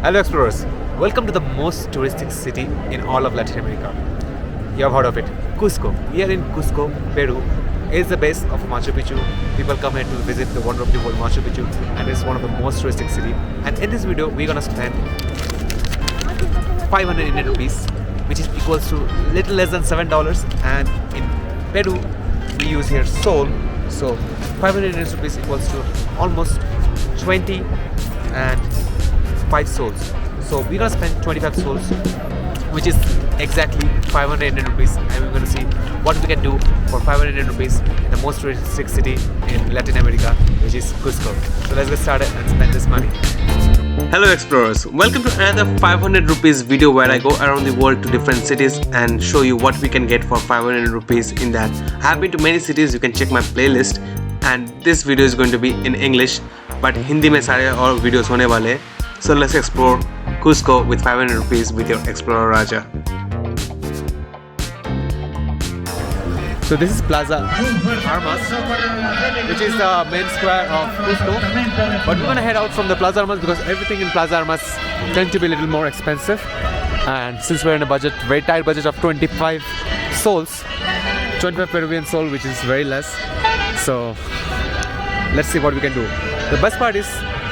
Hello explorers, welcome to the most touristic city in all of Latin America. You have heard of it, Cusco. We are in Cusco, Peru. It's the base of Machu Picchu. People come here to visit the wonder of the world, Machu Picchu, and it's one of the most touristic city. And in this video, we're gonna spend 500 Indian rupees, which is equals to little less than $7. And in Peru, we use here SOL. So 500 Indian rupees equals to almost 20 and 5 sols. So we're gonna spend 25 sols, which is exactly 500 Indian rupees, and we're gonna see what we can do for 500 Indian rupees in the most touristic city in Latin America, which is Cusco. So let's get started and spend this money. Hello explorers, welcome to another 500 rupees video where I go around the world to different cities and show you what we can get for 500 rupees in that. I have been to many cities, you can check my playlist, and this video is going to be in English, but Hindi mein sare aur videos hone wale hain. So let's explore Cusco with 500 rupees with your Explorer Raja. So this is Plaza Armas, which is the main square of Cusco. But we're gonna head out from the Plaza Armas because everything in Plaza Armas tends to be a little more expensive. And since we're in a budget, very tight budget of 25 sols, 25 Peruvian SOL, which is very less. So let's see what we can do. The best part is,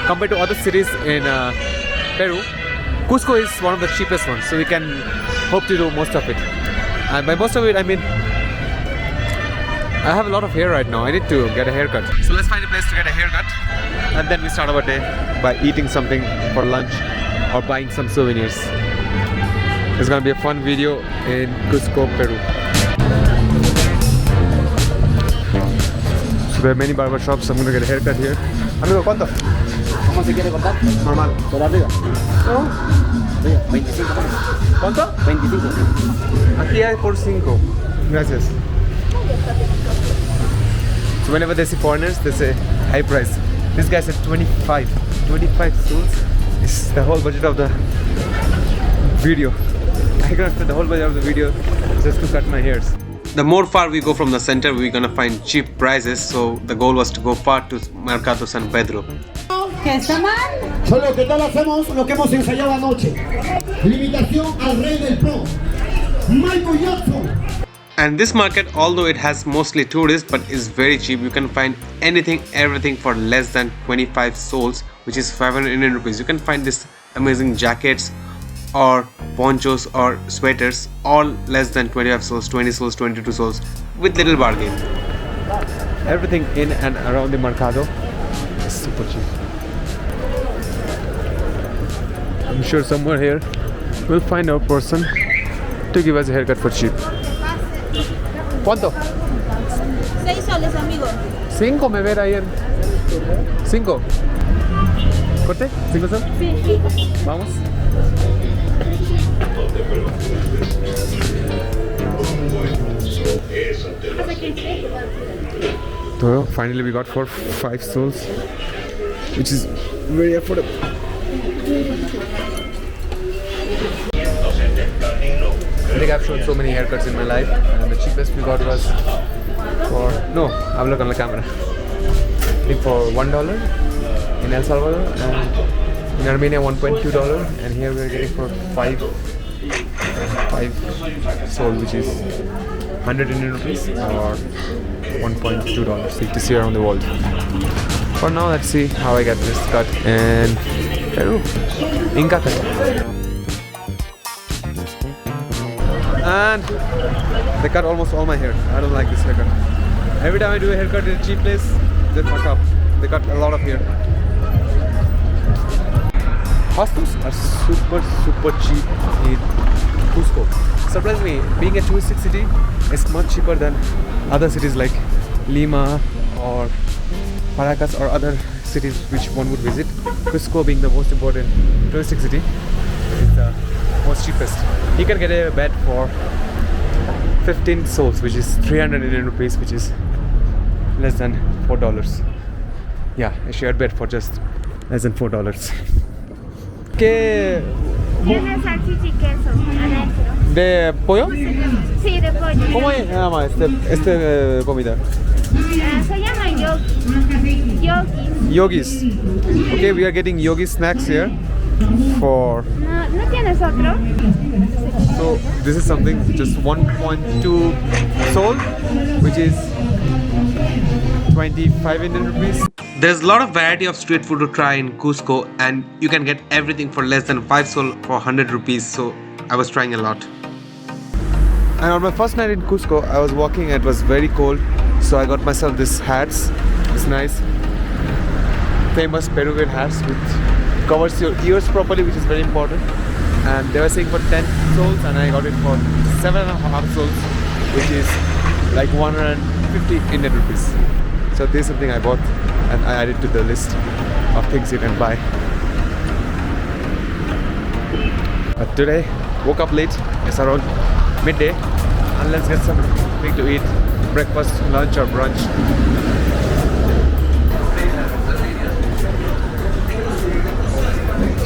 compared to other cities in Peru, Cusco is one of the cheapest ones, so we can hope to do most of it. And by most of it, I mean I have a lot of hair right now. I need to get a haircut. So let's find a place to get a haircut, and then we start our day by eating something for lunch or buying some souvenirs. It's gonna be a fun video in Cusco, Peru. So there are many barber shops. I'm gonna get a haircut here. Amigo, ¿cuánto? ¿Cómo se quiere cortar? Normal. Por arriba. ¿No? Arriba, 25. ¿Cuánto? 25. Aquí hay por 5. Gracias. So whenever they see foreigners, they say high price. This guy said 25 sols. It's the whole budget of the video. I cannot spend the whole budget of the video just to cut my hairs. The more far we go from the center, we're gonna find cheap prices, so the goal was to go far to Mercado San Pedro. ¿Qué está mal? Solo que tal hacemos lo que hemos ensayado anoche. Limitación al rey del pro, Michael Jackson. And this market, although it has mostly tourists, but is very cheap. You can find anything, everything for less than 25 sols, which is 500 Indian rupees. You can find this amazing jackets or ponchos or sweaters, all less than 25 sols, 20 sols, 22 sols, with little bargain. Everything in and around the Mercado is super cheap. I'm sure somewhere here we'll find a person to give us a haircut for cheap. ¿Cuánto? 6 soles, amigo. 5 me ver ayer. 5. ¿Corte? 5 soles. Sí. Vamos. So finally we got for 5 sols, which is very affordable. I think I've shown so many haircuts in my life, and the cheapest we got was for I'm looking on the camera. I think for $1 in El Salvador, and in Armenia $1.2, and here we're getting for 5 sol, which is 100 Indian rupees or $1.2. So you can see around the world. For now, let's see how I get this cut in Peru. Inca cut. And they cut almost all my hair. I don't like this haircut. Every time I do a haircut in a cheap place, they fuck up. They cut a lot of hair. Hostels are super cheap in Cusco. Surprisingly, being a touristic city, it's much cheaper than other cities like Lima or Paracas or other cities which one would visit. Cusco, being the most important touristic city, is the most cheapest. You can get a bed for 15 sols, which is 300 Indian rupees, which is less than $4. Yeah, a shared bed for just less than $4. ¿Qué? Tiene salchicha y queso adentro. ¿De pollo? Sí, de pollo. ¿Cómo se llama este comida? Se llama yogis. Yogis. Okay, we are getting yogi snacks here. for. No, ¿no tienes otro? So this is something just 1.2 sol, which is 25 Indian rupees. There's a lot of variety of street food to try in Cusco, and you can get everything for less than 5 sol for 100 rupees, so I was trying a lot. And on my first night in Cusco, I was walking and it was very cold, so I got myself these hats. It's nice, famous Peruvian hats which covers your ears properly, which is very important. And they were saying for 10 sols, and I got it for 7.5 sols, which is like 150 Indian rupees. So this is something I bought and I added to the list of things you can buy. But today, woke up late, it's around midday, and let's get something to eat, breakfast, lunch or brunch.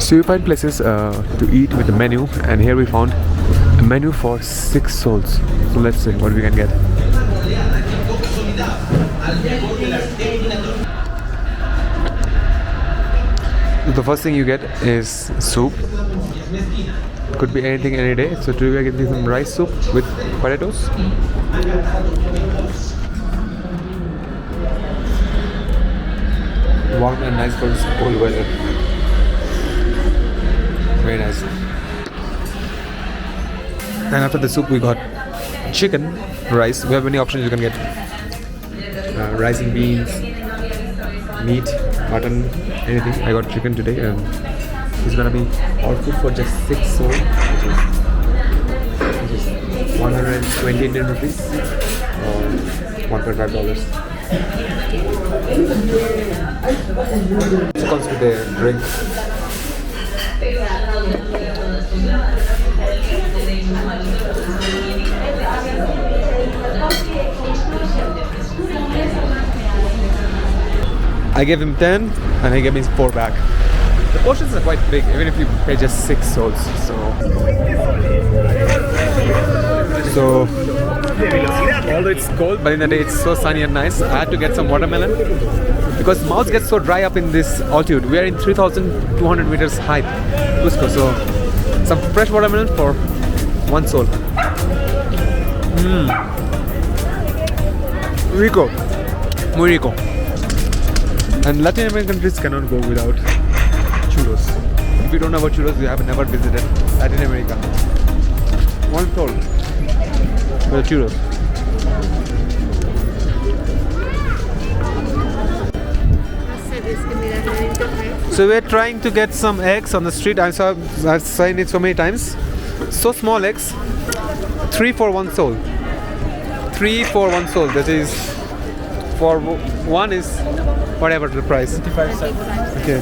So we find places to eat with the menu, and here we found a menu for 6 sols. So let's see what we can get. The first thing you get is soup. Could be anything any day. So today we are getting some rice soup with potatoes. Warm and nice for this cold weather. Very nice. And after the soup we got chicken, rice. We have many options you can get. Rice and beans, meat, mutton, anything. I got chicken today, and it's gonna be all food for just 6 sol, which is 120 Indian rupees or $1.5. It comes with a drink. I gave him 10 and he gave me 4 back. The portions are quite big, even if you pay just 6 sols. So although it's cold, but in the day it's so sunny and nice. I had to get some watermelon because mouth gets so dry up in this altitude. We are in 3,200 meters height, Cusco. So some fresh watermelon for 1 sol. Rico, muy rico. And Latin American countries cannot go without churros. If you don't know about churros, you have never visited Latin America. 1 sol for the churros. So we're trying to get some eggs on the street. I've seen it so many times. So small eggs. 3 for 1 sol. 3 for 1 sol. That is, for 1 is whatever the price. 25 cents. Okay.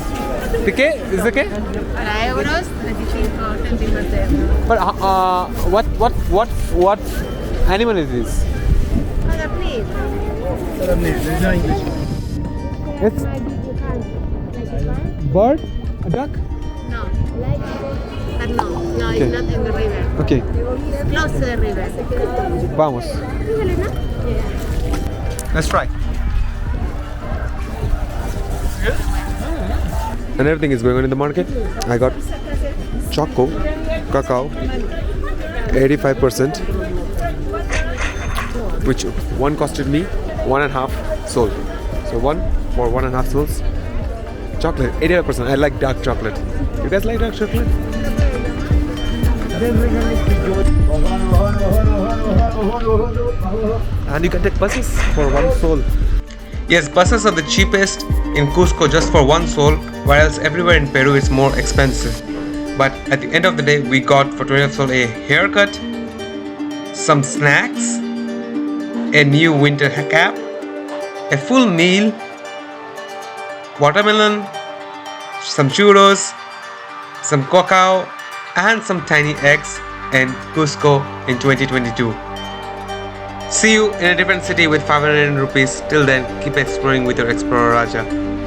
The K is the K? Para euros, 25 céntimos. But what animal is this? Para please. There's no English. It's bird, a duck. No, but no, Okay. it's not in the river. Okay. It's close to the river. Vamos. Let's try. And everything is going on in the market. I got choco, cacao, 85%, which one costed me 1.5 sol. So 1 for 1.5 sols. Chocolate, 85%. I like dark chocolate. You guys like dark chocolate? And you can take buses for 1 sol. Yes, buses are the cheapest in Cusco just for 1 sol, whereas everywhere in Peru it's more expensive. But at the end of the day, we got for 20 sol a haircut, some snacks, a new winter cap, a full meal, watermelon, some churros, some cacao, and some tiny eggs in Cusco in 2022. See you in a different city with 500 rupees. Till then, keep exploring with your Explorer Raja.